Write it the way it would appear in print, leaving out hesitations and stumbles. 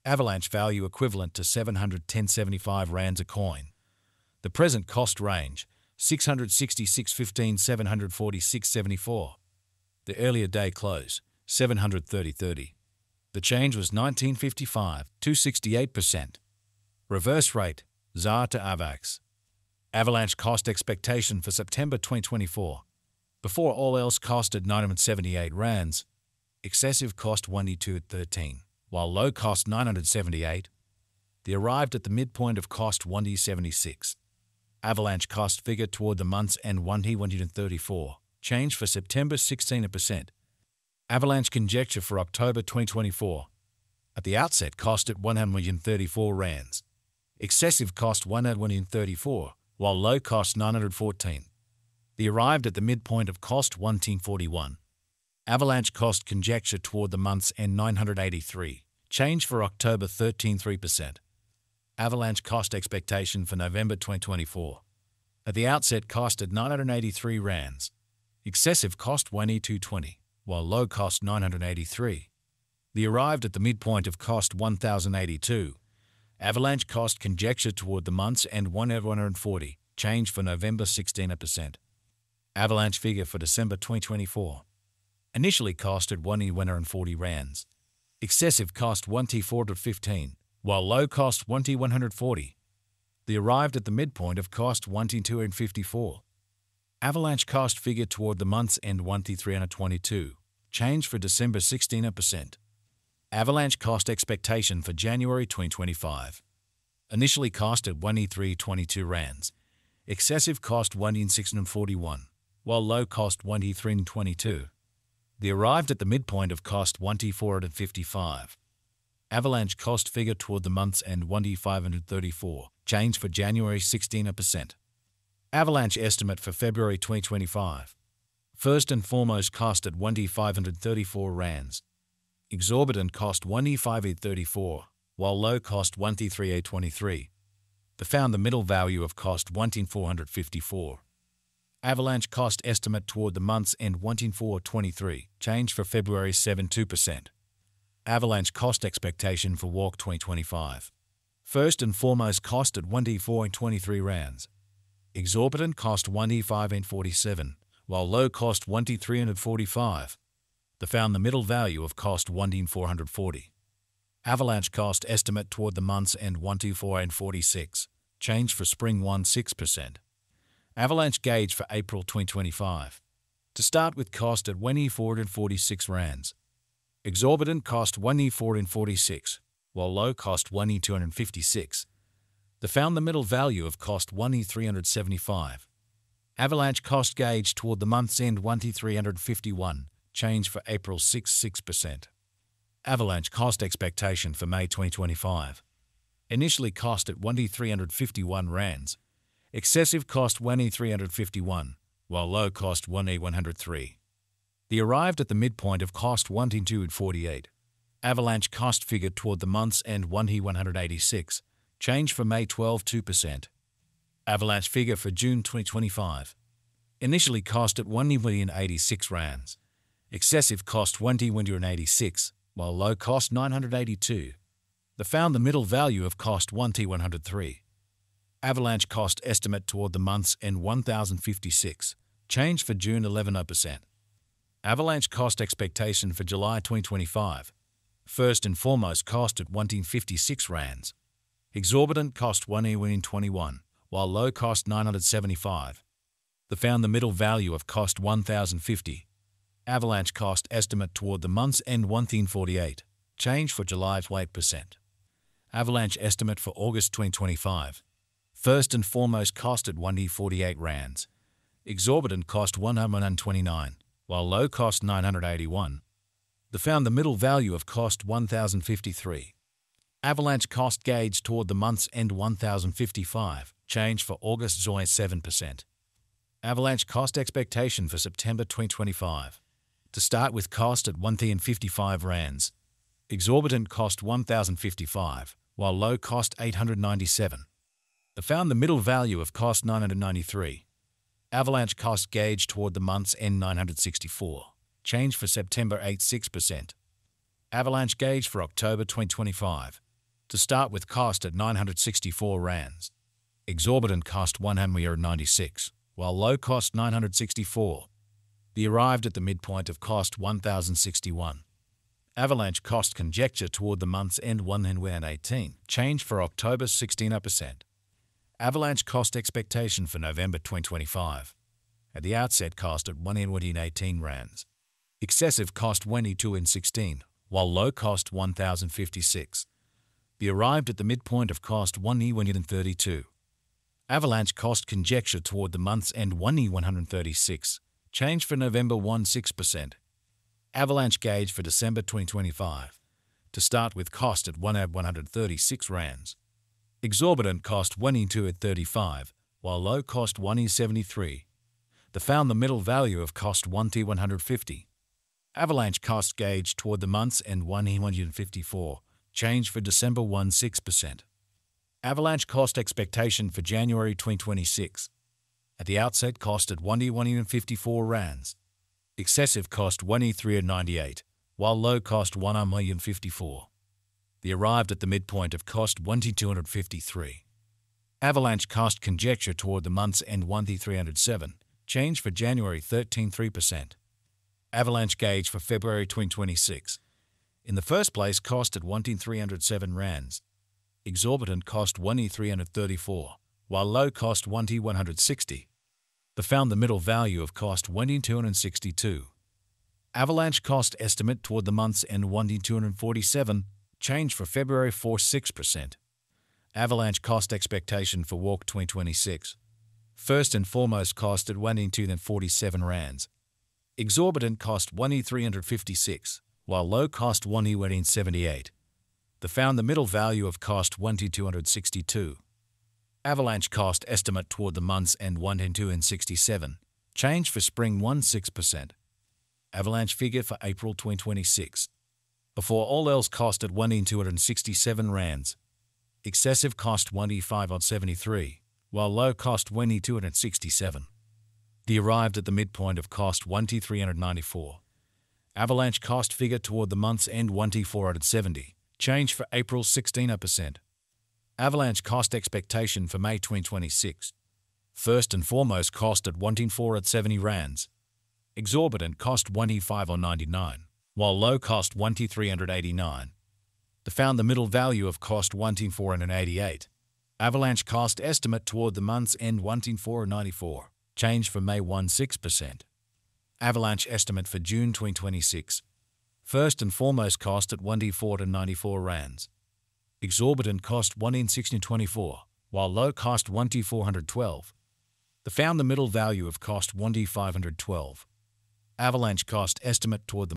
Avalanche value equivalent to 710.75 rands a coin. The present cost range, 666.15 746.74. The earlier day close, 730.30. The change was 19.55, 268%. Reverse rate, ZAR to Avax. Avalanche cost expectation for September 2024. Before all else costed 978 rands. Excessive cost 1D213, while low cost 978. They arrived at the midpoint of cost 1D76. Avalanche cost figure toward the month's end 1D134. Change for September 16%. Avalanche conjecture for October 2024. At the outset cost at 134 rands. Excessive cost 134, while low cost 914. They arrived at the midpoint of cost 1.41. Avalanche cost conjecture toward the month's end 983. Change for October 13.3%. Avalanche cost expectation for November 2024. At the outset cost at 983 rands. Excessive cost 1E220, while low cost 983. They arrived at the midpoint of cost 1082. Avalanche cost conjecture toward the month's end 140. Change for November 16%. Avalanche figure for December 2024. Initially cost at 1E140 rands. Excessive cost 1T415, while low cost 1T140. They arrived at the midpoint of cost 1T254. Avalanche cost figure toward the month's end 1T322. Change for December 16%. Avalanche cost expectation for January 2025. Initially cost at 1E322 rands. Excessive cost 1E641, while low cost 1E322. They arrived at the midpoint of cost 1T455. Avalanche cost figure toward the month's end 1D534. Change for January 16%. Avalanche estimate for February 2025. First and foremost cost at 1D534 rands. Exorbitant cost 1D5834, while low cost 1D3823. They found the middle value of cost 1D454. Avalanche cost estimate toward the month's end 1D423. Change for February 72%. Avalanche cost expectation for Walk 2025. First and foremost cost at 1D423 rands. Exorbitant cost 1D547, while low cost 1D345. They found the middle value of cost 1D440. Avalanche cost estimate toward the month's end 1D446. Change for spring 16%. Avalanche gauge for April 2025. To start with cost at 1E446 rands. Exorbitant cost 1E446, while low cost 1E256. They found the middle value of cost 1E375. Avalanche cost gauge toward the month's end 1E351. Change for April 6%. Avalanche cost expectation for May 2025. Initially cost at 1E351 rands. Excessive cost 1E351, while low cost 1E103. They arrived at the midpoint of cost 1E248. Avalanche cost figure toward the month's end 1E186. Change for May 2%. Avalanche figure for June 2025. Initially cost at 1E186 rands. Excessive cost 1E186, while low cost 982. They found the middle value of cost 1T103. Avalanche cost estimate toward the month's end 1056. Change for June 11%. Avalanche cost expectation for July 2025. First and foremost cost at 1T56 rands. Exorbitant cost 1E121, while low cost 975. They found the middle value of cost 1050. Avalanche cost estimate toward the month's end 1T48. Change for July 8%. Avalanche estimate for August 2025. First and foremost cost at 1E48 rands. Exorbitant cost 129, while low cost 981. They found the middle value of cost 1053. Avalanche cost gauge toward the month's end 1055. Change for August 7%. Avalanche cost expectation for September 2025. To start with cost at 1,055 rands. Exorbitant cost 1,055, while low cost 897. They found the middle value of cost 993. Avalanche cost gauge toward the month's end 964. Change for September 6%. Avalanche gauge for October 2025. To start with, cost at 964 rands. Exorbitant cost 196, while low cost 964. The arrived at the midpoint of cost 1061. Avalanche cost conjecture toward the month's end 118. Change for October 16%. Avalanche cost expectation for November 2025. At the outset, cost at 118 rands. Excessive cost 2216, while low cost 1056. The arrived at the midpoint of cost 132. Avalanche cost conjecture toward the month's end 136. Change for November 16%. Avalanche gauge for December 2025. To start with, cost at 136 rands. Exorbitant cost 1 at 35, while low cost 173. They found the middle value of cost 150. Avalanche cost gauge toward the month's end 154. Change for December 16%. Avalanche cost expectation for January 2026. At the outset, cost at 154 rands. Excessive cost 1,398, while low cost 1,054. The arrived at the midpoint of cost 1,253. Avalanche cost conjecture toward the month's end 1,307. Change for January 13.3%. Avalanche gauge for February 2026. In the first place, cost at 1,307 rands. Exorbitant cost 1,334, while low cost 1,160. They found the middle value of cost 1,262. Avalanche cost estimate toward the month's end 1,247. Change for February 6%. Avalanche cost expectation for Walk 2026. First and foremost, cost at 1,247 rands. Exorbitant cost 1,356, while low cost 1,178. They found the middle value of cost 1,262. Avalanche cost estimate toward the month's end 1,267. Change for spring 16%. Avalanche figure for April 2026. Before all else, cost at 1,267 rands. Excessive cost 1,573, while low cost 1,267. The arrived at the midpoint of cost 1,394. Avalanche cost figure toward the month's end 1,470. Change for April 16%. Avalanche cost expectation for May 2026. First and foremost, cost at 1,470 rands. Exorbitant cost 1,599, while low cost 1,389. They found the middle value of cost 1,488. Avalanche cost estimate toward the month's end 1,494. Change for May 16%. Avalanche estimate for June 2026. First and foremost, cost at 1,494 rands. Exorbitant cost 1,624, while low cost 1,412. They found the middle value of cost 1,512. Avalanche cost estimate toward the